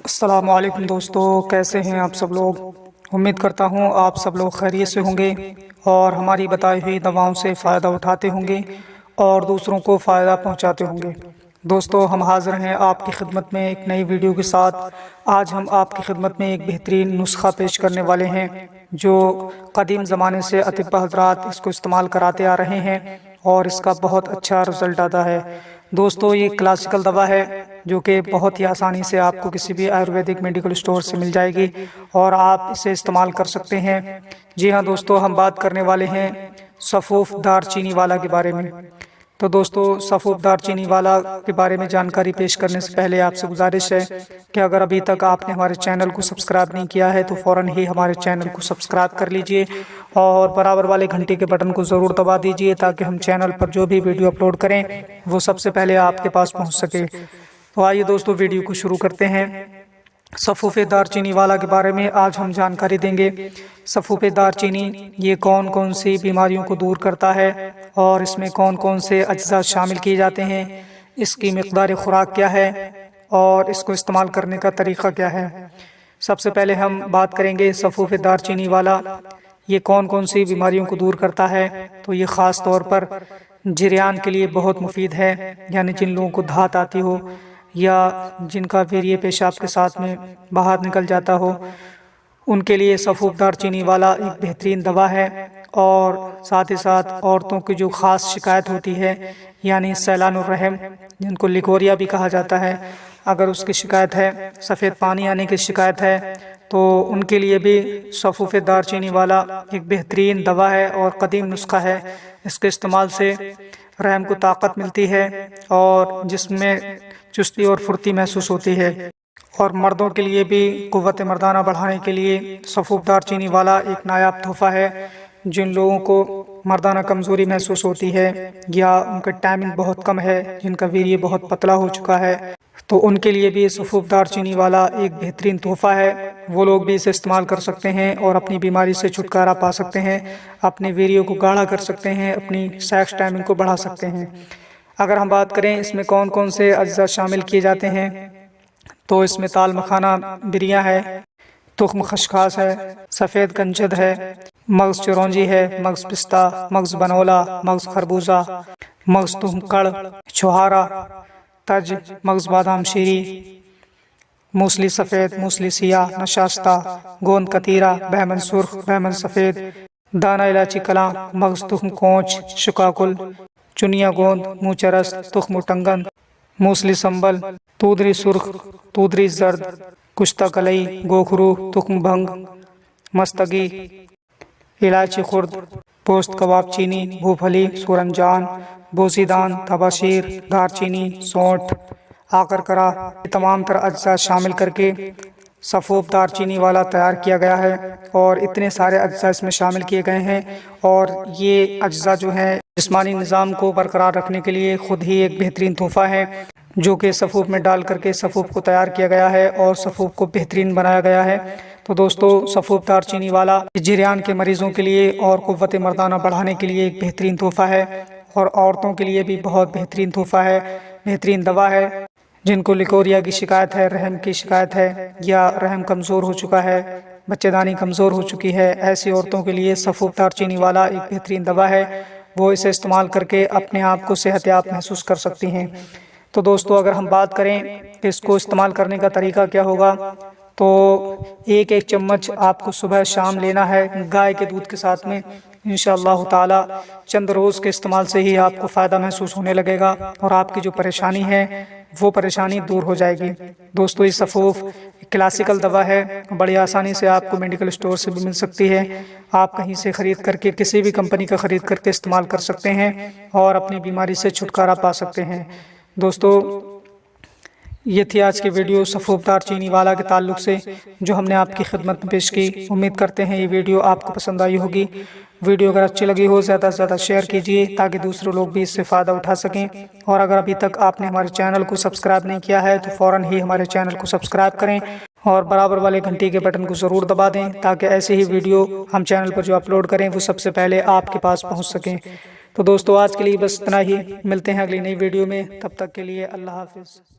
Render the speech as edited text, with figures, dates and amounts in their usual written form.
السلام علیکم دوستو، کیسے ہیں آپ سب لوگ؟ امید کرتا ہوں آپ سب لوگ خیریت سے ہوں گے اور ہماری بتائی ہوئی دواؤں سے فائدہ اٹھاتے ہوں گے اور دوسروں کو فائدہ پہنچاتے ہوں گے۔ دوستو، ہم حاضر ہیں آپ کی خدمت میں ایک نئی ویڈیو کے ساتھ۔ آج ہم آپ کی خدمت میں ایک بہترین نسخہ پیش کرنے والے ہیں جو قدیم زمانے سے اطباء حضرات اس کو استعمال کراتے آ رہے ہیں اور اس کا بہت اچھا رزلٹ آتا ہے۔ دوستو، یہ کلاسیکل دوا ہے جو کہ بہت ہی آسانی سے آپ کو کسی بھی آیورویدک میڈیکل اسٹور سے مل جائے گی اور آپ اسے استعمال کر سکتے ہیں۔ جی ہاں دوستو، ہم بات کرنے والے ہیں سفوف دار چینی والا کے بارے میں۔ تو دوستو، سفوف دار چینی والا کے بارے میں جانکاری پیش کرنے سے پہلے آپ سے گزارش ہے کہ اگر ابھی تک آپ نے ہمارے چینل کو سبسکرائب نہیں کیا ہے تو فوراً ہی ہمارے چینل کو سبسکرائب کر لیجئے اور برابر والے گھنٹی کے بٹن کو ضرور دبا دیجئے تاکہ ہم چینل پر جو بھی ویڈیو اپلوڈ کریں وہ سب سے پہلے آپ کے پاس پہنچ سکے۔ تو آئیے دوستو، ویڈیو کو شروع کرتے ہیں۔ سفوف دار چینی والا کے بارے میں آج ہم جانکاری دیں گے۔ سفوف دار چینی یہ کون کون سی بیماریوں کو دور کرتا ہے اور اس میں کون کون سے اجزاء شامل کیے جاتے ہیں، اس کی مقدار خوراک کیا ہے اور اس کو استعمال کرنے کا طریقہ کیا ہے۔ سب سے پہلے ہم بات کریں گے سفوف دار چینی والا یہ کون کون سی بیماریوں کو دور کرتا ہے۔ تو یہ خاص طور پر جریان کے لیے بہت مفید ہے، یعنی جن لوگوں کو دھات آتی ہو یا جن کا ویریہ پیشاب کے ساتھ میں باہر نکل جاتا ہو، ان کے لیے سفوف دار چینی والا ایک بہترین دوا ہے۔ اور ساتھ ہی ساتھ عورتوں کی جو خاص شکایت ہوتی ہے، یعنی سیلان الرحم جن کو لیکوریا بھی کہا جاتا ہے، اگر اس کی شکایت ہے، سفید پانی آنے کی شکایت ہے، تو ان کے لیے بھی سفوف دار چینی والا ایک بہترین دوا ہے اور قدیم نسخہ ہے۔ اس کے استعمال سے رحم کو طاقت ملتی ہے اور جسم میں چستی اور پھرتی محسوس ہوتی ہے۔ اور مردوں کے لیے بھی قوت مردانہ بڑھانے کے لیے سفوف دار چینی والا ایک نایاب تحفہ ہے۔ جن لوگوں کو مردانہ کمزوری محسوس ہوتی ہے یا ان کا ٹائمنگ بہت کم ہے، جن کا ویریہ بہت پتلا ہو چکا ہے، تو ان کے لیے بھی سفوف دار چینی والا ایک بہترین تحفہ ہے۔ وہ لوگ بھی اسے استعمال کر سکتے ہیں اور اپنی بیماری سے چھٹکارا پا سکتے ہیں، اپنے ویریہ کو گاڑھا کر سکتے ہیں، اپنی سیکس ٹائمنگ کو بڑھا سکتے ہیں۔ اگر ہم بات کریں اس میں کون کون سے اجزاء شامل کیے جاتے ہیں، تو اس میں تال مکھانہ بریاں ہے، تخم خشخاش ہے، سفید کنجد ہے، مغز چرونجی ہے، مغز پستہ، مغز بنولا، مغز خربوزہ، مغز تخم کڑ، چھوہارا، تج، مغز بادام شیری، موسلی سفید، موسلی سیاہ، نشاستہ، گوند کتیرا، بہمن سرخ، بہمن سفید، دانہ الائچی کلاں، مغز تخم کونچ، شکاکل، چنیا گوند، موچرس، تخم ٹنگن، موسلی سنبل، تودری سرخ، تودری زرد، کشتہ کلئی، گوکھرو، تخم بھنگ، مستگی، الائچی خرد، پوست کباب چینی، بھوپھلی، سورنجان، بوزیدان، تباشیر، دار چینی، سونٹ، آکرکرا، یہ تمام تر اجزاء شامل کر کے سفوف دار چینی والا تیار کیا گیا ہے اور اتنے سارے اجزاء اس میں شامل کیے گئے ہیں۔ اور یہ اجزاء جو ہیں جسمانی نظام کو برقرار رکھنے کے لیے خود ہی ایک بہترین تحفہ ہے جو کہ سفوف میں ڈال کر کے سفوف کو تیار کیا گیا ہے اور سفوف کو بہترین بنایا گیا ہے۔ تو دوستو، سفوف دار چینی والا جریان کے مریضوں کے لیے اور قوت مردانہ بڑھانے کے لیے ایک بہترین تحفہ ہے اور عورتوں کے لیے بھی بہت بہترین تحفہ ہے، بہترین دوا ہے۔ جن کو لیکوریا کی شکایت ہے، رحم کی شکایت ہے یا رحم کمزور ہو چکا ہے، بچے دانی کمزور ہو چکی ہے، ایسی عورتوں کے لیے سفوف دار چینی والا ایک بہترین دوا ہے۔ وہ اسے استعمال کر کے اپنے آپ کو صحت یاب محسوس کر سکتی ہیں۔ تو دوستو، اگر ہم بات کریں کہ اس کو استعمال کرنے کا طریقہ کیا ہوگا، تو ایک چمچ آپ کو صبح شام لینا ہے گائے کے دودھ کے ساتھ میں۔ انشاءاللہ تعالی چند روز کے استعمال سے ہی آپ کو فائدہ محسوس ہونے لگے گا اور آپ کی جو پریشانی ہے وہ پریشانی دور ہو جائے گی۔ دوستو، یہ سفوف کلاسیکل دوا ہے، بڑی آسانی سے آپ کو میڈیکل اسٹور سے بھی مل سکتی ہے۔ آپ کہیں سے خرید کر کے، کسی بھی کمپنی کا خرید کر کے استعمال کر سکتے ہیں اور اپنی بیماری سے چھٹکارا پا سکتے ہیں۔ دوستو، یہ تھی آج کی ویڈیو سفوف دار چینی والا کے تعلق سے جو ہم نے آپ کی خدمت میں پیش کی۔ امید کرتے ہیں یہ ویڈیو آپ کو پسند آئی ہوگی۔ ویڈیو اگر اچھی لگی ہو زیادہ سے زیادہ شیئر کیجیے تاکہ دوسرے لوگ بھی اس سے فائدہ اٹھا سکیں، اور اگر ابھی تک آپ نے ہمارے چینل کو سبسکرائب نہیں کیا ہے تو فوراً ہی ہمارے چینل کو سبسکرائب کریں اور برابر والے گھنٹی کے بٹن کو ضرور دبا دیں تاکہ ایسے ہی ویڈیو ہم چینل پر جو اپلوڈ کریں وہ سب سے پہلے آپ کے پاس پہنچ سکیں۔ تو دوستو، آج کے لیے بس اتنا ہی، ملتے ہیں اگلی نئی ویڈیو میں، تب تک کے لیے اللہ حافظ۔